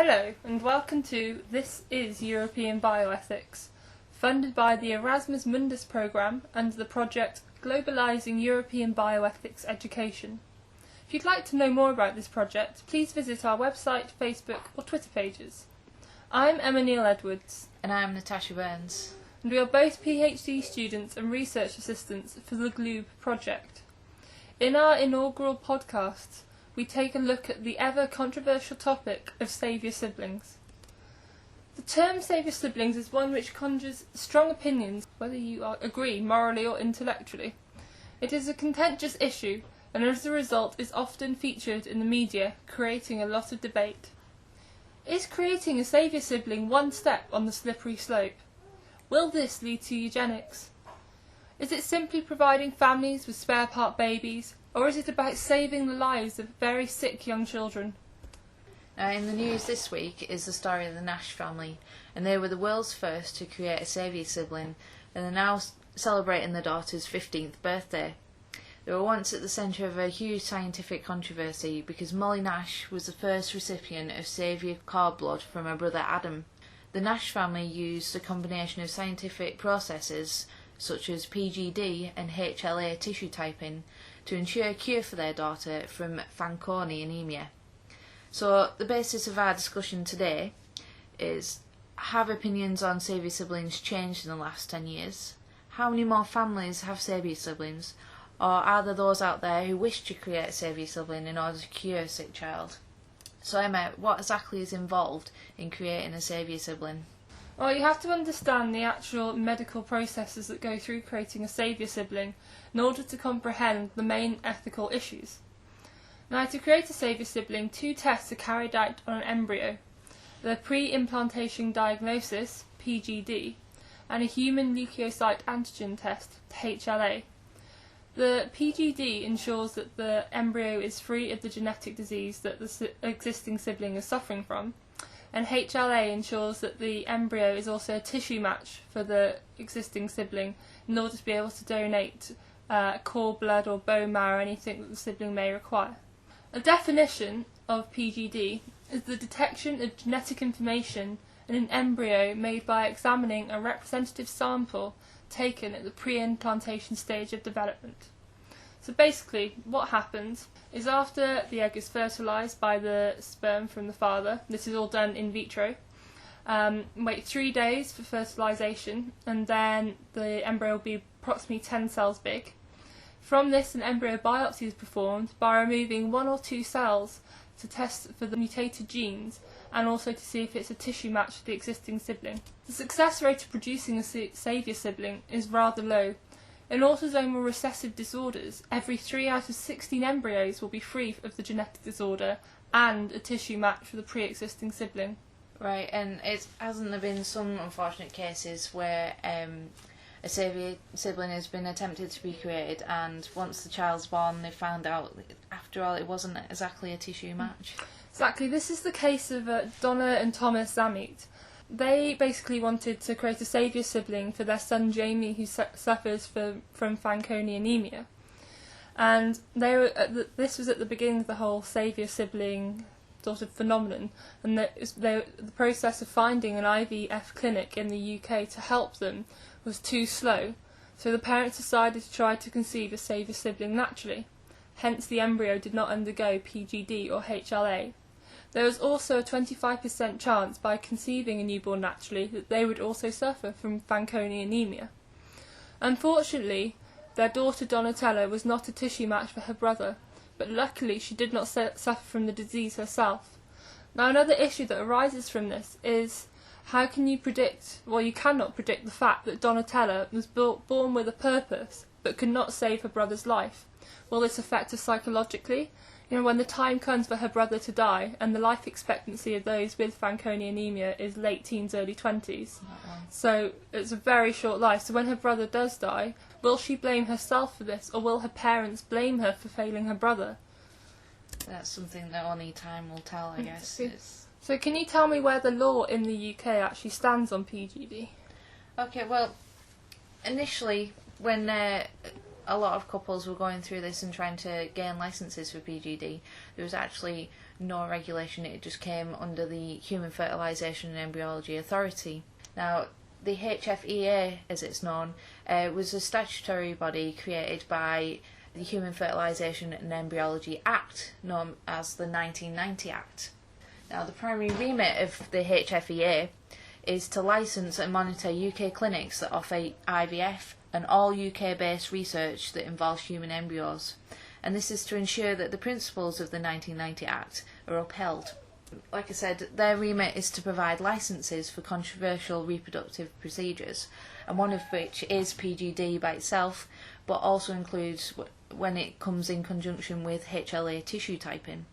Hello and welcome to This is European Bioethics, funded by the Erasmus Mundus programme under the project Globalising European Bioethics Education. If you'd like to know more about this project, please visit our website, Facebook or Twitter pages. I'm Emma Neal Edwards. And I'm Natasha Burns. And we are both PhD students and research assistants for the GLOOB project. In our inaugural podcast, we take a look at the ever-controversial topic of saviour siblings. The term saviour siblings is one which conjures strong opinions, whether you agree morally or intellectually. It is a contentious issue, and as a result is often featured in the media, creating a lot of debate. Is creating a saviour sibling one step on the slippery slope? Will this lead to eugenics? Is it simply providing families with spare part babies, or is it about saving the lives of very sick young children? In the news this week is the story of the Nash family, and they were the world's first to create a saviour sibling, and are now celebrating their daughter's 15th birthday. They were once at the centre of a huge scientific controversy because Molly Nash was the first recipient of saviour cord blood from her brother Adam. The Nash family used a combination of scientific processes such as PGD and HLA tissue typing to ensure a cure for their daughter from Fanconi Anemia. So the basis of our discussion today is, have opinions on saviour siblings changed in the last 10 years? How many more families have saviour siblings? Or are there those out there who wish to create a saviour sibling in order to cure a sick child? So Emma, what exactly is involved in creating a saviour sibling? Well, you have to understand the actual medical processes that go through creating a saviour sibling in order to comprehend the main ethical issues. Now, to create a saviour sibling, 2 tests are carried out on an embryo: the pre-implantation diagnosis, PGD, and a human leukocyte antigen test, HLA. The PGD ensures that the embryo is free of the genetic disease that the existing sibling is suffering from, and HLA ensures that the embryo is also a tissue match for the existing sibling in order to be able to donate cord blood or bone marrow, anything that the sibling may require. A definition of PGD is the detection of genetic information in an embryo made by examining a representative sample taken at the pre-implantation stage of development. So basically, what happens is after the egg is fertilised by the sperm from the father, this is all done in vitro, wait 3 days for fertilisation, and then the embryo will be approximately 10 cells big. From this, an embryo biopsy is performed by removing 1 or 2 cells to test for the mutated genes and also to see if it's a tissue match to the existing sibling. The success rate of producing a saviour sibling is rather low. In autosomal recessive disorders, every 3 out of 16 embryos will be free of the genetic disorder and a tissue match for the pre-existing sibling. Right, and hasn't there been some unfortunate cases where a saviour sibling has been attempted to be created, and once the child's born they found out after all it wasn't exactly a tissue match? Exactly, this is the case of Donna and Thomas Zamit. They basically wanted to create a saviour sibling for their son Jamie, who suffers from Fanconi Anemia. And this was at the beginning of the whole saviour sibling sort of phenomenon, and the process of finding an IVF clinic in the UK to help them was too slow, so the parents decided to try to conceive a saviour sibling naturally. Hence the embryo did not undergo PGD or HLA. There was also a 25% chance by conceiving a newborn naturally that they would also suffer from Fanconi anemia. Unfortunately, their daughter Donatella was not a tissue match for her brother, but luckily she did not suffer from the disease herself. Now, another issue that arises from this is, how can you predict, well, you cannot predict the fact that Donatella was born with a purpose but could not save her brother's life. Will this affect her psychologically? When the time comes for her brother to die, and the life expectancy of those with Fanconi anemia is late teens, early 20s. So it's a very short life. So when her brother does die, will she blame herself for this, or will her parents blame her for failing her brother? That's something that only time will tell, I guess. So can you tell me where the law in the UK actually stands on PGD? Okay, well, initially, when a lot of couples were going through this and trying to gain licenses for PGD, there was actually no regulation. It just came under the Human Fertilisation and Embryology Authority. Now, the HFEA, as it's known, was a statutory body created by the Human Fertilisation and Embryology Act, known as the 1990 Act. Now, the primary remit of the HFEA is to licence and monitor UK clinics that offer IVF and all UK-based research that involves human embryos. And this is to ensure that the principles of the 1990 Act are upheld. Like I said, their remit is to provide licences for controversial reproductive procedures, and one of which is PGD by itself, but also includes when it comes in conjunction with HLA tissue typing.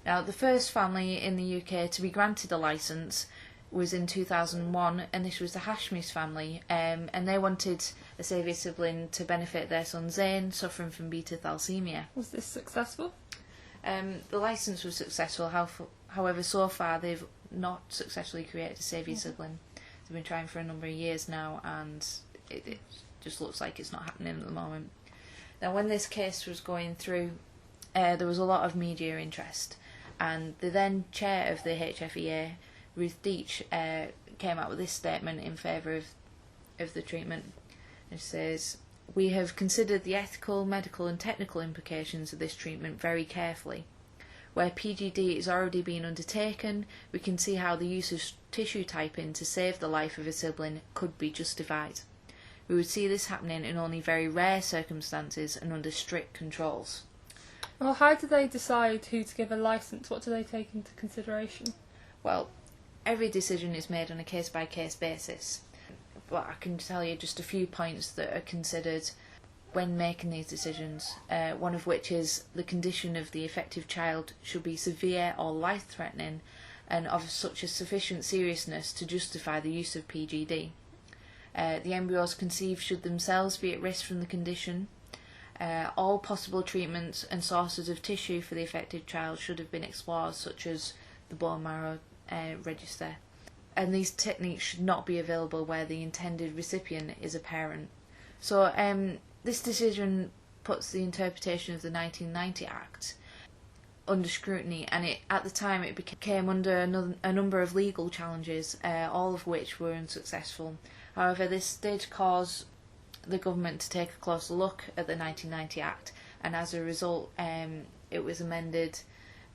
Now, the first family in the UK to be granted a licence was in 2001, and this was the Hashmis family, and they wanted a saviour sibling to benefit their son Zayn, suffering from beta thalassemia. Was this successful? The licence was successful, however so far they've not successfully created a saviour sibling. They've been trying for a number of years now, and it just looks like it's not happening at the moment. Now, when this case was going through, there was a lot of media interest, and the then chair of the HFEA, Ruth Deitch, came out with this statement in favour of the treatment. It says, "We have considered the ethical, medical and technical implications of this treatment very carefully. Where PGD is already being undertaken, we can see how the use of tissue typing to save the life of a sibling could be justified. We would see this happening in only very rare circumstances and under strict controls." Well, how do they decide who to give a licence? What do they take into consideration? Well, every decision is made on a case-by-case basis, but I can tell you just a few points that are considered when making these decisions, one of which is the condition of the affected child should be severe or life-threatening and of such a sufficient seriousness to justify the use of PGD. The embryos conceived should themselves be at risk from the condition. All possible treatments and sources of tissue for the affected child should have been explored, such as the bone marrow register. And these techniques should not be available where the intended recipient is a parent. So this decision puts the interpretation of the 1990 Act under scrutiny, and at the time it came under a number of legal challenges, all of which were unsuccessful. However, this did cause the government to take a closer look at the 1990 Act, and as a result it was amended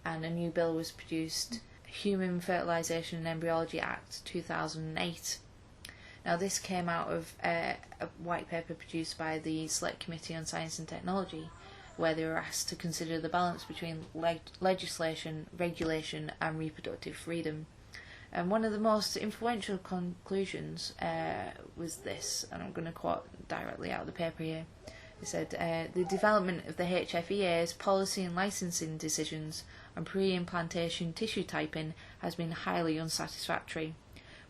and a new bill was produced, Human Fertilisation and Embryology Act 2008. Now, this came out of a white paper produced by the Select Committee on Science and Technology, where they were asked to consider the balance between legislation, regulation and reproductive freedom. And one of the most influential conclusions was this, and I'm going to quote directly out of the paper here. It said, "The development of the HFEA's policy and licensing decisions on pre-implantation tissue typing has been highly unsatisfactory.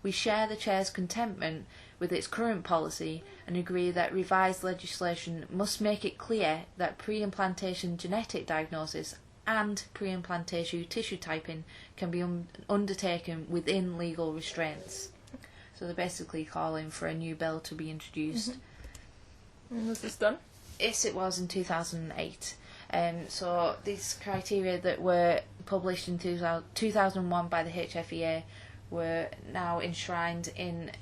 We share the Chair's contentment with its current policy and agree that revised legislation must make it clear that pre-implantation genetic diagnosis and pre-implantation tissue typing can be undertaken within legal restraints." So they're basically calling for a new bill to be introduced. And was this done? Yes, it was in 2008. So these criteria that were published in 2001 by the HFEA were now enshrined in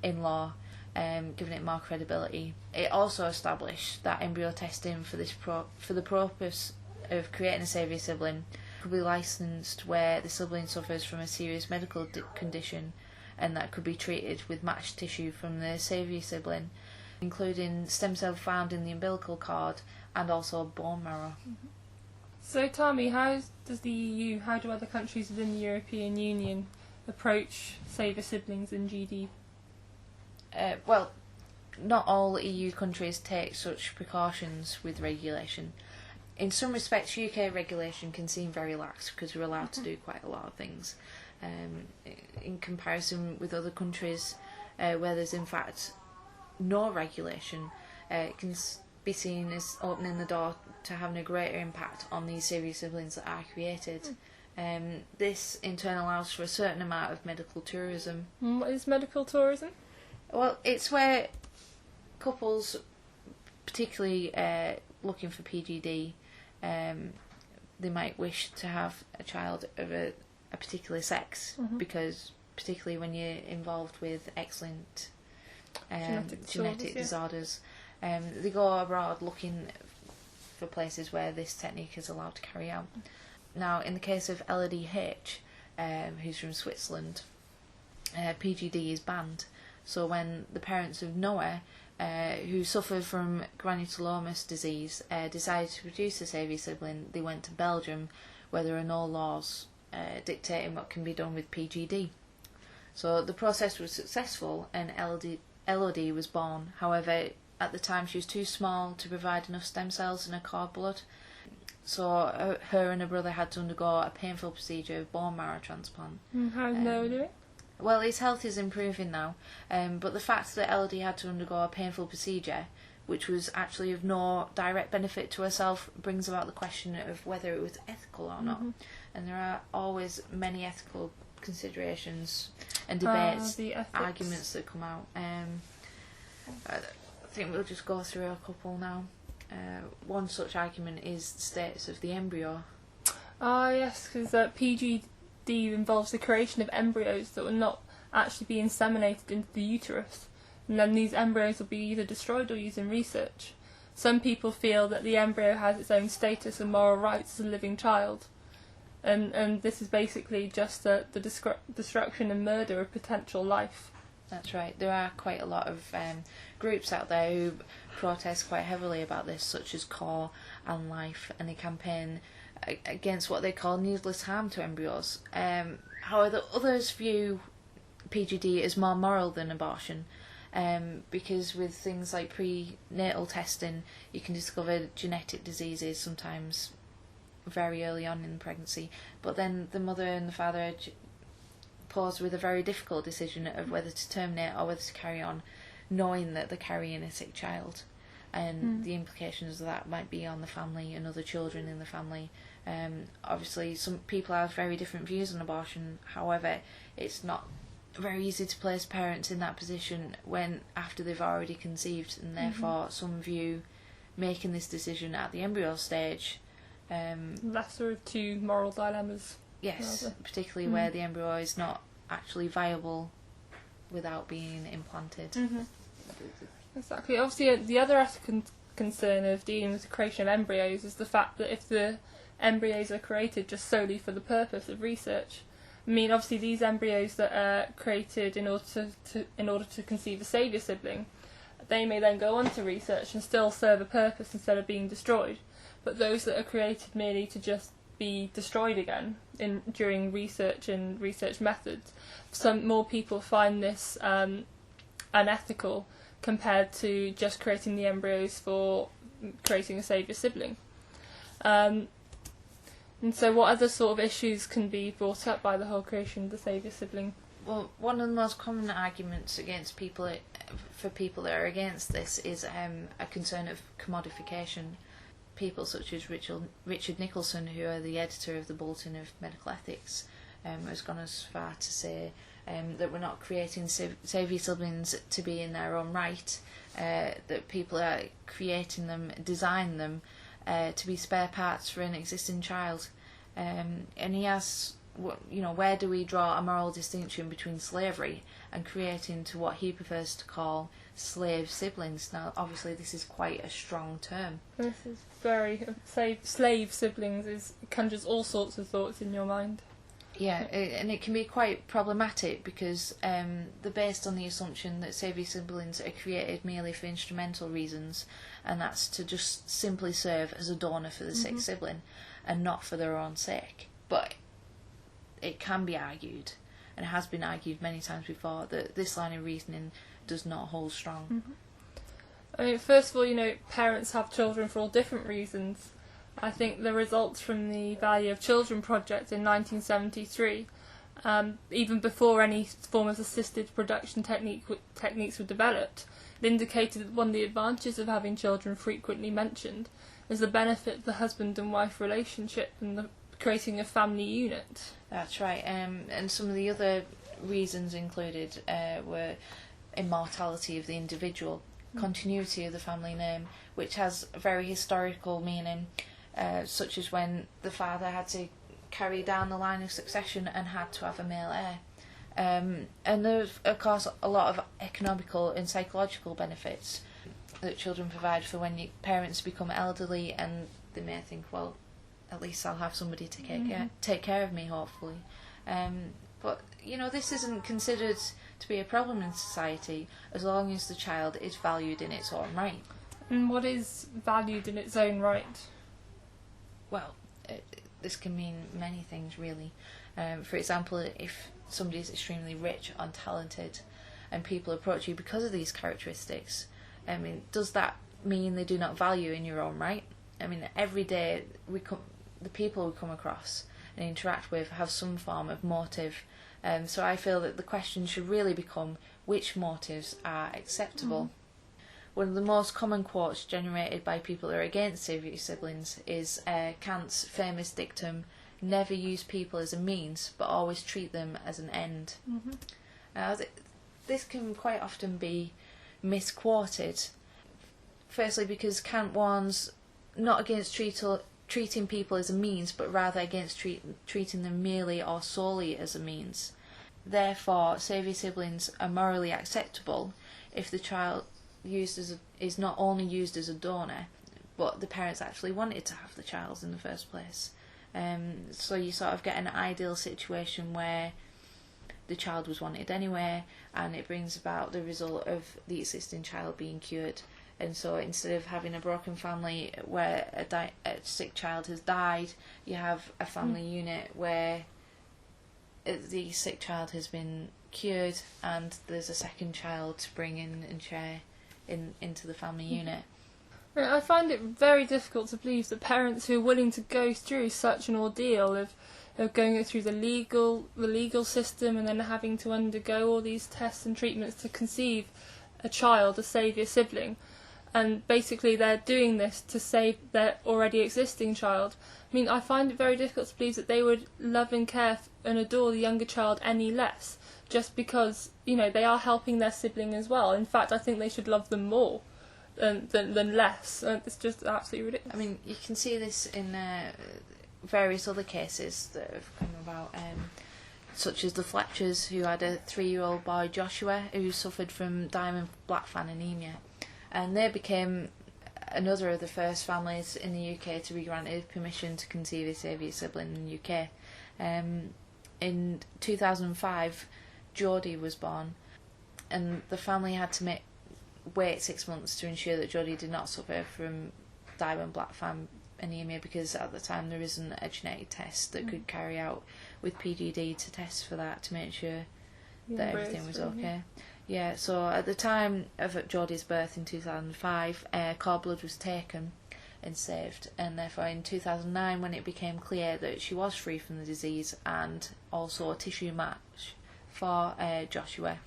law, giving it more credibility. It also established that embryo testing for the purpose of creating a saviour sibling could be licensed where the sibling suffers from a serious medical condition, and that could be treated with matched tissue from the saviour sibling, including stem cells found in the umbilical cord and also bone marrow. So, Tommy, how does the EU, how do other countries within the European Union approach saviour siblings in GD? Well, not all EU countries take such precautions with regulation. In some respects, UK regulation can seem very lax because we're allowed to do quite a lot of things. In comparison with other countries where there's in fact no regulation, it can be seen as opening the door to having a greater impact on these saviour siblings that are created. This in turn allows for a certain amount of medical tourism. What is medical tourism? Well, it's where couples particularly looking for PGD, they might wish to have a child of a particular sex, because particularly when you're involved with excellent genetic disorders, they go abroad looking for places where this technique is allowed to carry out. Now, in the case of LDH, who's from Switzerland, PGD is banned. So when the parents of Noah, who suffered from granulomatous disease, decided to produce a Saviour sibling, they went to Belgium, where there are no laws dictating what can be done with PGD. So the process was successful and Elodie was born. However, at the time she was too small to provide enough stem cells in her cord blood. So her and her brother had to undergo a painful procedure of bone marrow transplant. How's Noah doing? Well, his health is improving now, but the fact that Elodie had to undergo a painful procedure, which was actually of no direct benefit to herself, brings about the question of whether it was ethical or not. And there are always many ethical considerations and debates, arguments that come out. I think we'll just go through a couple now. One such argument is the status of the embryo. Yes, because PGD involves the creation of embryos that will not actually be inseminated into the uterus, and then these embryos will be either destroyed or used in research. Some people feel that the embryo has its own status and moral rights as a living child, and this is basically just the destruction and murder of potential life. That's right. There are quite a lot of groups out there who protest quite heavily about this, such as CORE and Life, and they campaign against what they call needless harm to embryos. However, others view PGD as more moral than abortion, because with things like prenatal testing, you can discover genetic diseases sometimes very early on in pregnancy, but then the mother and the father posed with a very difficult decision of whether to terminate or whether to carry on, knowing that they're carrying a sick child, and the implications of that might be on the family and other children in the family. Obviously, some people have very different views on abortion. However, it's not very easy to place parents in that position when after they've already conceived, and therefore some view making this decision at the embryo stage lesser of two moral dilemmas. Yes, particularly where the embryo is not actually viable without being implanted. Exactly. Obviously, the other ethical concern of dealing with the creation of embryos is the fact that if the embryos are created just solely for the purpose of research, I mean, obviously these embryos that are created in order to conceive a saviour sibling, they may then go on to research and still serve a purpose instead of being destroyed. But those that are created merely to just be destroyed again during research and research methods, some more people find this unethical compared to just creating the embryos for creating a saviour sibling. And so what other sort of issues can be brought up by the whole creation of the saviour sibling? Well, one of the most common arguments against people that are against this is a concern of commodification. People such as Richard Nicholson, who are the editor of the Bulletin of Medical Ethics, has gone as far to say that we're not creating saviour siblings to be in their own right, that people are creating them, design them to be spare parts for an existing child. And he asks, where do we draw a moral distinction between slavery and creating to what he prefers to call slave siblings? Now, obviously, this is quite a strong term. This is very slave siblings conjures all sorts of thoughts in your mind. Yeah, and it can be quite problematic because they're based on the assumption that saviour siblings are created merely for instrumental reasons, and that's to just simply serve as a donor for the sick sibling and not for their own sake. But it can be argued, and it has been argued many times before, that this line of reasoning does not hold strong. I mean, first of all, parents have children for all different reasons. I think the results from the Value of Children project in 1973, even before any form of assisted reproduction techniques were developed, it indicated that one of the advantages of having children frequently mentioned is the benefit of the husband and wife relationship and the creating a family unit. That's right, and some of the other reasons included were immortality of the individual. continuity of the family name, which has a very historical meaning, such as when the father had to carry down the line of succession and had to have a male heir. And there's, of course, a lot of economical and psychological benefits that children provide for when your parents become elderly, and they may think, well, at least I'll have somebody to take care of me, hopefully. But, you know, this isn't considered to be a problem in society as long as the child is valued in its own right. And what is valued in its own right? Well, this can mean many things, really. For example, if somebody is extremely rich or talented and people approach you because of these characteristics, I mean, does that mean they do not value in your own right? I mean, every day the people we come across and interact with have some form of motive. So I feel that the question should really become which motives are acceptable. One of the most common quotes generated by people who are against Saviour siblings is Kant's famous dictum, "Never use people as a means, but always treat them as an end." This can quite often be misquoted. Firstly, because Kant warns not against treating people as a means, but rather against treating them merely or solely as a means. Therefore, Saviour siblings are morally acceptable if the child is not only used as a donor, but the parents actually wanted to have the child in the first place. So you sort of get an ideal situation where the child was wanted anyway, and it brings about the result of the existing child being cured. And so instead of having a broken family where a sick child has died, you have a family unit where the sick child has been cured and there's a second child to bring in and share into the family unit. I find it very difficult to believe that parents who are willing to go through such an ordeal of going through the legal system and then having to undergo all these tests and treatments to conceive a child, a saviour sibling, and basically they're doing this to save their already existing child. I mean, I find it very difficult to believe that they would love and care and adore the younger child any less, just because, you know, they are helping their sibling as well. In fact, I think they should love them more than less. It's just absolutely ridiculous. I mean, you can see this in various other cases that have come about, such as the Fletchers, who had a 3-year-old boy, Joshua, who suffered from diamond black fan anemia. And they became another of the first families in the UK to be granted permission to conceive a saviour sibling in the UK. In 2005, Jodie was born, and the family had to wait 6 months to ensure that Jodie did not suffer from diamond black fan anemia, because at the time there isn't a genetic test that could carry out with PGD to test for that, to make sure that everything was okay. Yeah, so at the time of Jodie's birth in 2005, cord blood was taken and saved, and therefore in 2009, when it became clear that she was free from the disease and also a tissue match for Joshua,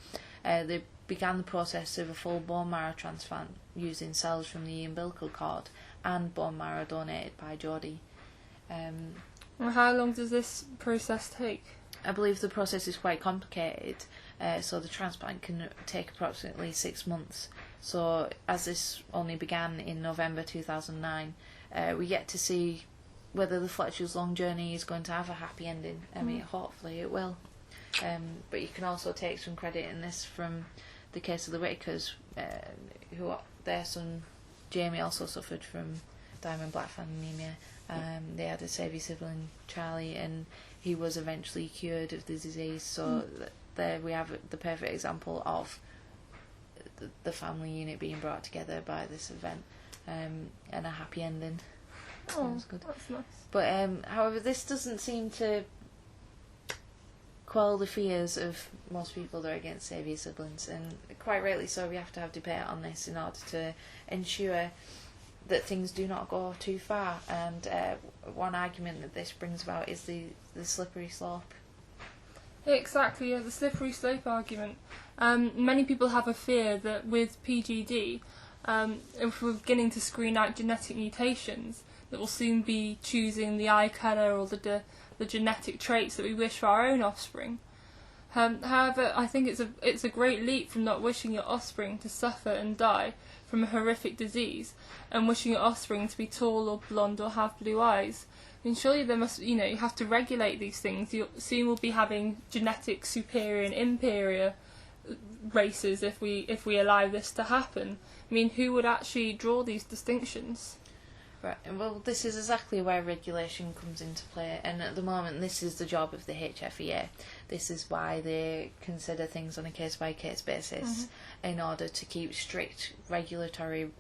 they began the process of a full bone marrow transplant using cells from the umbilical cord and bone marrow donated by Jodie. How long does this process take? I believe the process is quite complicated, so the transplant can take approximately 6 months. So as this only began in November 2009, we get to see whether the Fletcher's long journey is going to have a happy ending. I mean, hopefully it will. But you can also take some credit in this from the case of the Whitakers, who their son Jamie also suffered from diamond black fan anemia. They had a saviour sibling, Charlie, and he was eventually cured of the disease. So there we have the perfect example of the family unit being brought together by this event, and a happy ending. Oh, that's good. That's nice. But however, this doesn't seem to quell the fears of most people that are against saviour siblings, and quite rightly so. We have to have debate on this in order to ensure that things do not go too far. And one argument that this brings about is the slippery slope. Exactly, the slippery slope argument. Many people have a fear that with PGD, if we're beginning to screen out genetic mutations, that we'll soon be choosing the eye colour or the genetic traits that we wish for our own offspring. However, I think it's a great leap from not wishing your offspring to suffer and die from a horrific disease, and wishing your offspring to be tall or blonde or have blue eyes. I mean, surely there must, you have to regulate these things. Soon we'll be having genetic superior and inferior races if we allow this to happen. I mean, who would actually draw these distinctions? Right, well, this is exactly where regulation comes into play, and at the moment this is the job of the HFEA. This is why they consider things on a case-by-case basis in order to keep strict regulatory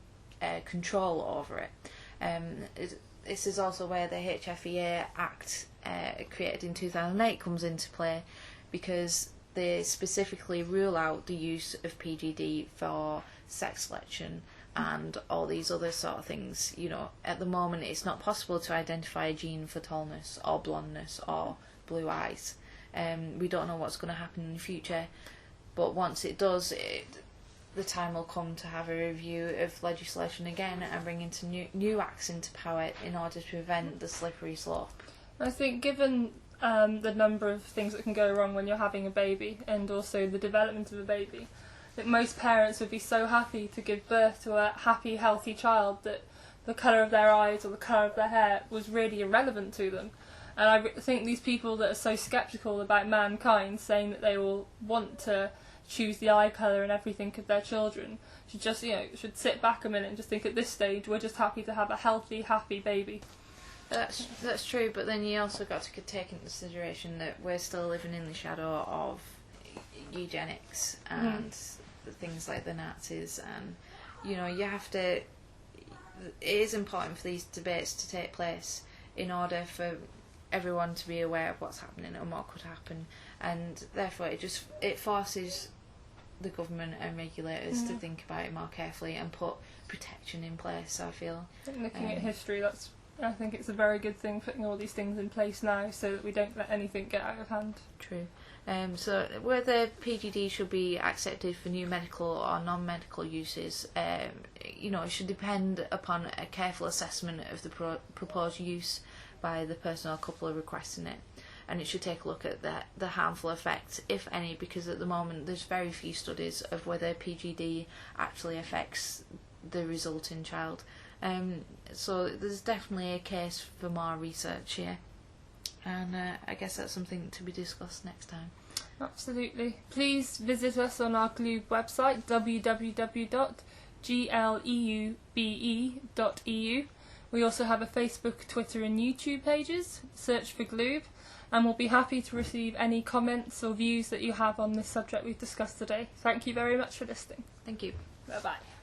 control over it. This is also where the HFEA Act, created in 2008, comes into play, because they specifically rule out the use of PGD for sex selection and all these other sort of things. At the moment it's not possible to identify a gene for tallness or blondness or blue eyes. We don't know what's going to happen in the future, but once it does, the time will come to have a review of legislation again and bring into new acts into power in order to prevent the slippery slope. I think given the number of things that can go wrong when you're having a baby, and also the development of a baby, that most parents would be so happy to give birth to a happy, healthy child that the colour of their eyes or the colour of their hair was really irrelevant to them. And I think these people that are so sceptical about mankind, saying that they will want to choose the eye colour and everything of their children, should just, should sit back a minute and just think, at this stage we're just happy to have a healthy, happy baby. That's true, but then you also got to take into consideration that we're still living in the shadow of eugenics and things like the Nazis, and you have to. It is important for these debates to take place in order for everyone to be aware of what's happening and what could happen, and therefore it forces the government and regulators to think about it more carefully and put protection in place. I feel. Looking at history, I think it's a very good thing putting all these things in place now so that we don't let anything get out of hand. True. So whether PGD should be accepted for new medical or non-medical uses, it should depend upon a careful assessment of the proposed use by the person or couple requesting it, and it should take a look at the harmful effects, if any, because at the moment there's very few studies of whether PGD actually affects the resulting child. So there's definitely a case for more research here, and I guess that's something to be discussed next time. Absolutely. Please visit us on our Gloob website, www.gleube.eu. We also have a Facebook, Twitter and YouTube pages. Search for Gloob, and we'll be happy to receive any comments or views that you have on this subject we've discussed today. Thank you very much for listening. Thank you. Bye-bye.